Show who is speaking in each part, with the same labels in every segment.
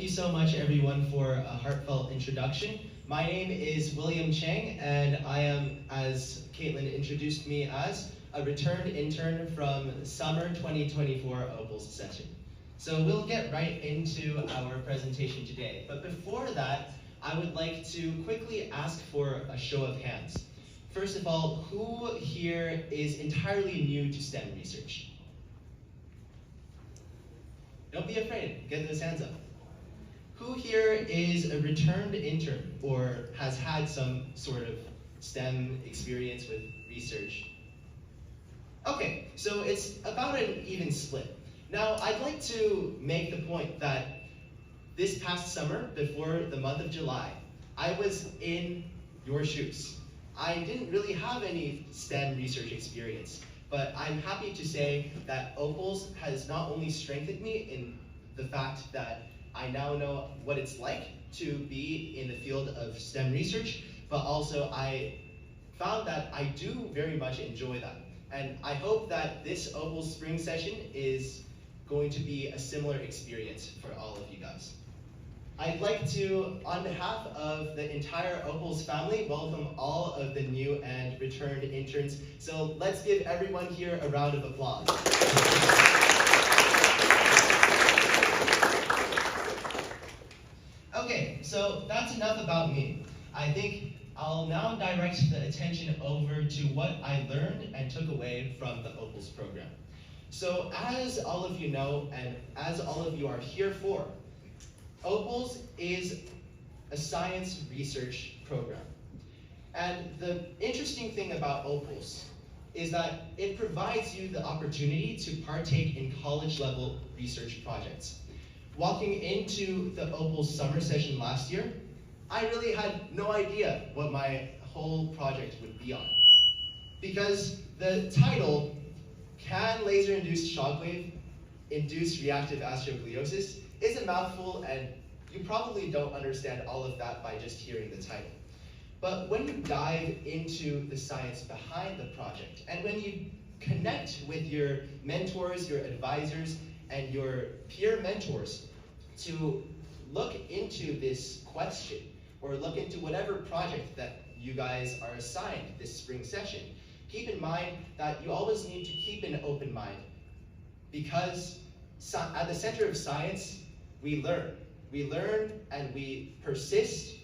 Speaker 1: thank you so much everyone for a heartfelt introduction. My name is William Chang, and I am, as Caitlin introduced me as, a returned intern from summer 2024 OPALS session. So we'll get right into our presentation today. But before that, I would like to quickly ask for a show of hands. First of all, who here is entirely new to STEM research? Don't be afraid, get those hands up. Who here is a returned intern or has had some sort of STEM experience with research? Okay, so it's about an even split. Now, I'd like to make the point that this past summer, before the month of July, I was in your shoes. I didn't really have any STEM research experience, but I'm happy to say that OPALS has not only strengthened me in the fact that I now know what it's like to be in the field of STEM research, but also I found that I do very much enjoy that. And I hope that this OPALS spring session is going to be a similar experience for all of you guys. I'd like to, on behalf of the entire OPALS family, welcome all of the new and returned interns. So let's give everyone here a round of applause. Okay, so that's enough about me. I think I'll now direct the attention over to what I learned and took away from the OPALS program. So as all of you know, and as all of you are here for, OPALS is a science research program. And the interesting thing about OPALS is that it provides you the opportunity to partake in college-level research projects. Walking into the OPALS summer session last year, I really had no idea what my whole project would be on. Because the title, Can Laser-Induced Shockwave Induce Reactive Astrogliosis, is a mouthful, and you probably don't understand all of that by just hearing the title. But when you dive into the science behind the project, and when you connect with your mentors, your advisors, and your peer mentors to look into this question, or look into whatever project that you guys are assigned this spring session, keep in mind that you always need to keep an open mind, because at the center of science, we learn. We learn and we persist,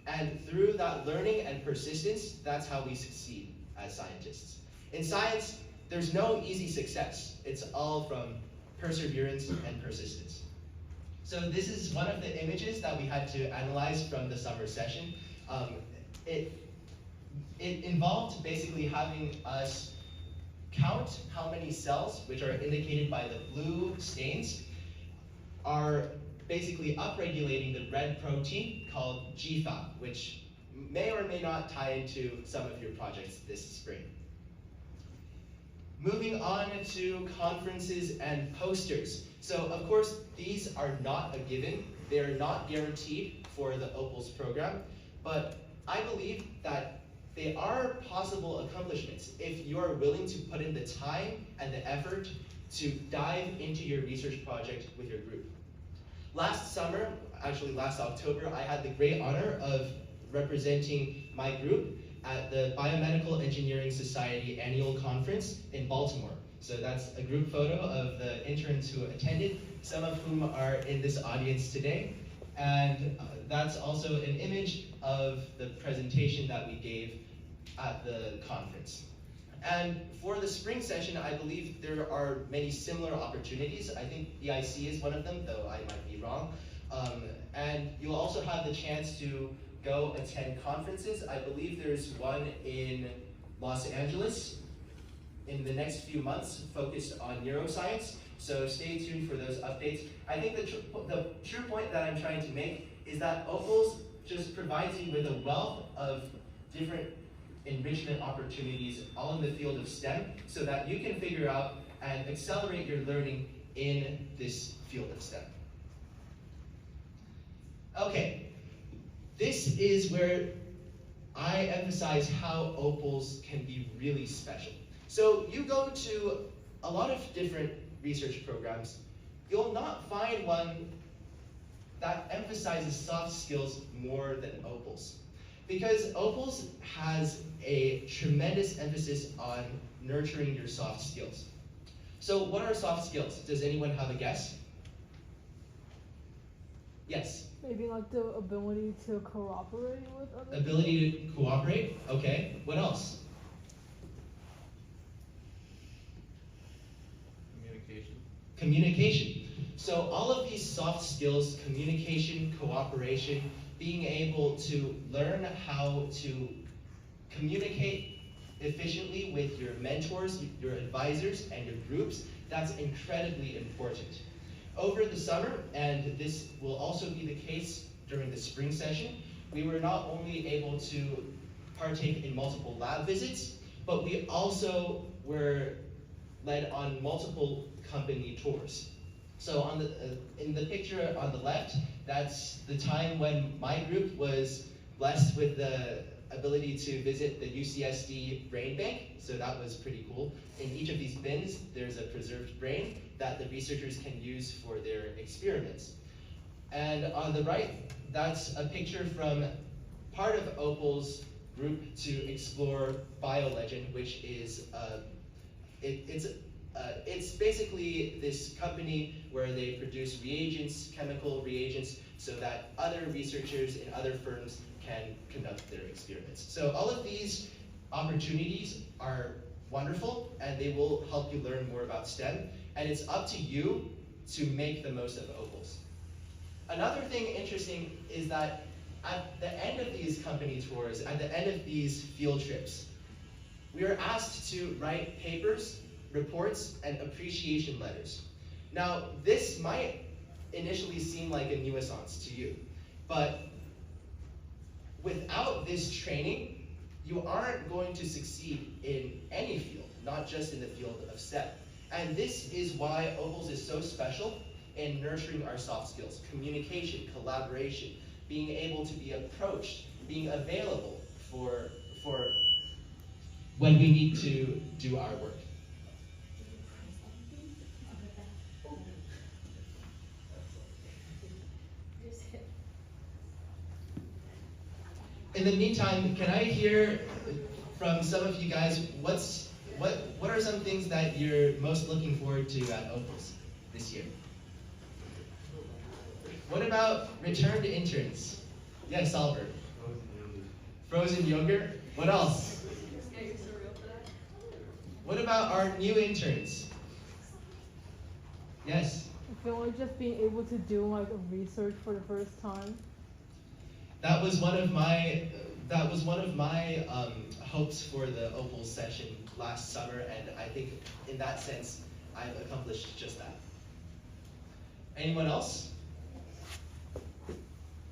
Speaker 1: and through that learning and persistence, that's how we succeed as scientists. In science, there's no easy success. It's all from perseverance and persistence. So this is one of the images that we had to analyze from the summer session. It involved basically having us count how many cells, which are indicated by the blue stains, are basically upregulating the red protein called GFAP, which may or may not tie into some of your projects this spring. Moving on to conferences and posters. So of course, these are not a given. They're not guaranteed for the OPALS program, but I believe that they are possible accomplishments if you are willing to put in the time and the effort to dive into your research project with your group. Last summer, actually last October, I had the great honor of representing my group at the Biomedical Engineering Society annual conference in Baltimore. So that's a group photo of the interns who attended, some of whom are in this audience today. And that's also an image of the presentation that we gave at the conference. And for the spring session, I believe there are many similar opportunities. I think EIC is one of them, though I might be wrong. And you'll also have the chance to go attend conferences. I believe there's one in Los Angeles in the next few months focused on neuroscience. So stay tuned for those updates. I think the true point that I'm trying to make is that OPALS just provides you with a wealth of different enrichment opportunities all in the field of STEM so that you can figure out and accelerate your learning in this field of STEM. Okay, this is where I emphasize how OPALS can be really special. So you go to a lot of different research programs, you'll not find one that emphasizes soft skills more than OPALS. Because OPALS has a tremendous emphasis on nurturing your soft skills. So what are soft skills? Does anyone have a guess? Yes?
Speaker 2: Maybe like the ability to cooperate with others?
Speaker 1: Ability to cooperate, okay. What else?
Speaker 3: Communication.
Speaker 1: Communication. So all of these soft skills, communication, cooperation, being able to learn how to communicate efficiently with your mentors, your advisors, and your groups, that's incredibly important. Over the summer, and this will also be the case during the spring session, we were not only able to partake in multiple lab visits, but we also were led on multiple company tours. So on in the picture on the left, that's the time when my group was blessed with the ability to visit the UCSD brain bank, so that was pretty cool. In each of these bins, there's a preserved brain that the researchers can use for their experiments. And on the right, that's a picture from part of OPAL's group to explore BioLegend, which is it's basically this company where they produce reagents, chemical reagents, so that other researchers in other firms can conduct their experiments. So all of these opportunities are wonderful, and they will help you learn more about STEM, and it's up to you to make the most of OPALS. Another thing interesting is that at the end of these company tours, at the end of these field trips, we are asked to write papers, reports, and appreciation letters. Now, this might initially seem like a nuisance to you, but without this training, you aren't going to succeed in any field, not just in the field of STEM. And this is why OPALS is so special in nurturing our soft skills: communication, collaboration, being able to be approached, being available for when we need to do our work. In the meantime, can I hear from some of you guys what are some things that you're most looking forward to at OPALS this year? What about returned interns? Yes, Albert. Frozen yogurt. What else? What about our new interns? Yes.
Speaker 2: I feel like just being able to do like a research for the first time.
Speaker 1: That was one of my hopes for the OPALS session last summer, and I think in that sense I've accomplished just that. Anyone else?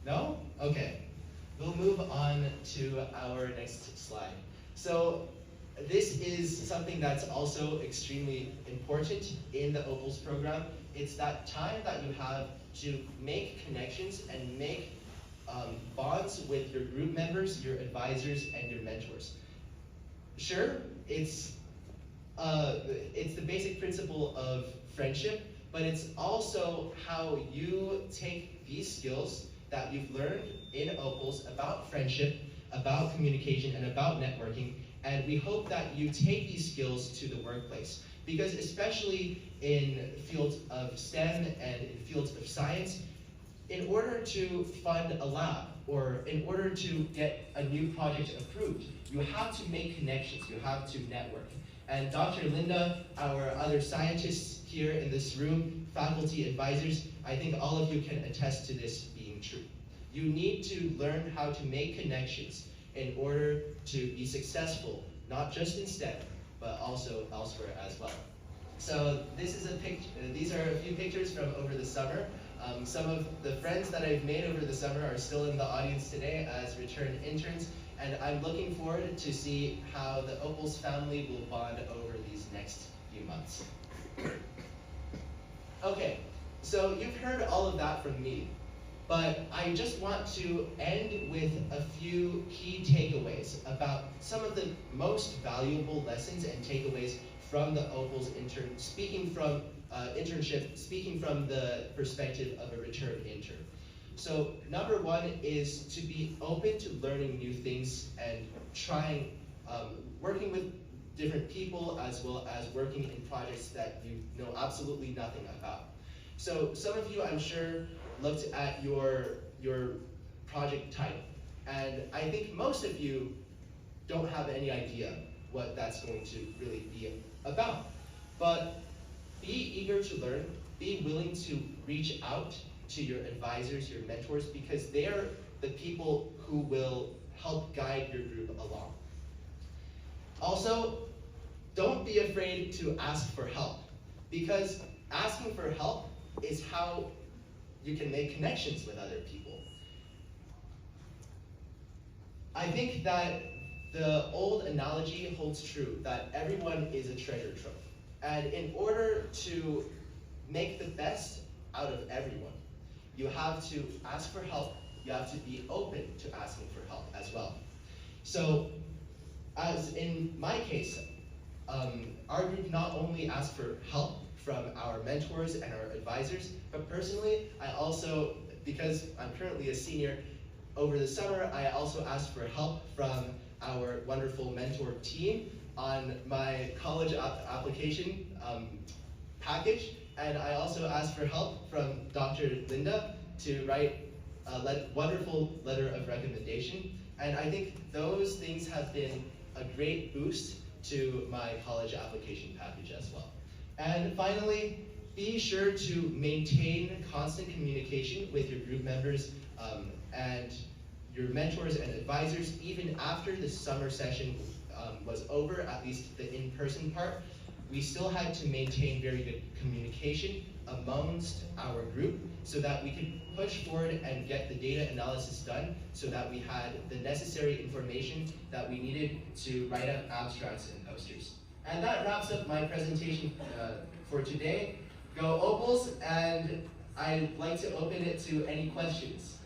Speaker 1: No? Okay. We'll move on to our next slide. So this is something that's also extremely important in the OPALS program. It's that time that you have to make connections and make bonds with your group members, your advisors, and your mentors. Sure, it's the basic principle of friendship, but it's also how you take these skills that you've learned in OPALS about friendship, about communication, and about networking, and we hope that you take these skills to the workplace. Because especially in fields of STEM and in fields of science, in order to fund a lab, or in order to get a new project approved, you have to make connections, you have to network. And Dr. Linda, our other scientists here in this room, faculty advisors, I think all of you can attest to this being true. You need to learn how to make connections in order to be successful, not just in STEM, but also elsewhere as well. So this is these are a few pictures from over the summer. Some of the friends that I've made over the summer are still in the audience today as returned interns, and I'm looking forward to see how the OPALS family will bond over these next few months. Okay, so you've heard all of that from me, but I just want to end with a few key takeaways about some of the most valuable lessons and takeaways from the OPALS internship, speaking from the perspective of a returned intern. So number one is to be open to learning new things and trying, working with different people as well as working in projects that you know absolutely nothing about. So some of you, I'm sure, looked at your project title, and I think most of you don't have any idea what that's going to really be about. But be eager to learn, be willing to reach out to your advisors, your mentors, because they're the people who will help guide your group along. Also, don't be afraid to ask for help, because asking for help is how you can make connections with other people. I think that the old analogy holds true, that everyone is a treasure trove. And in order to make the best out of everyone, you have to ask for help, you have to be open to asking for help as well. So, as in my case, our group not only asked for help from our mentors and our advisors, but personally, I also, because I'm currently a senior, over the summer, I also asked for help from our wonderful mentor team on my college application package, and I also asked for help from Dr. Linda to write a wonderful letter of recommendation, and I think those things have been a great boost to my college application package as well. And finally, be sure to maintain constant communication with your group members and your mentors and advisors even after the summer session was over, at least the in-person part. We still had to maintain very good communication amongst our group so that we could push forward and get the data analysis done so that we had the necessary information that we needed to write up abstracts and posters. And that wraps up my presentation for today. Go Opals, and I'd like to open it to any questions.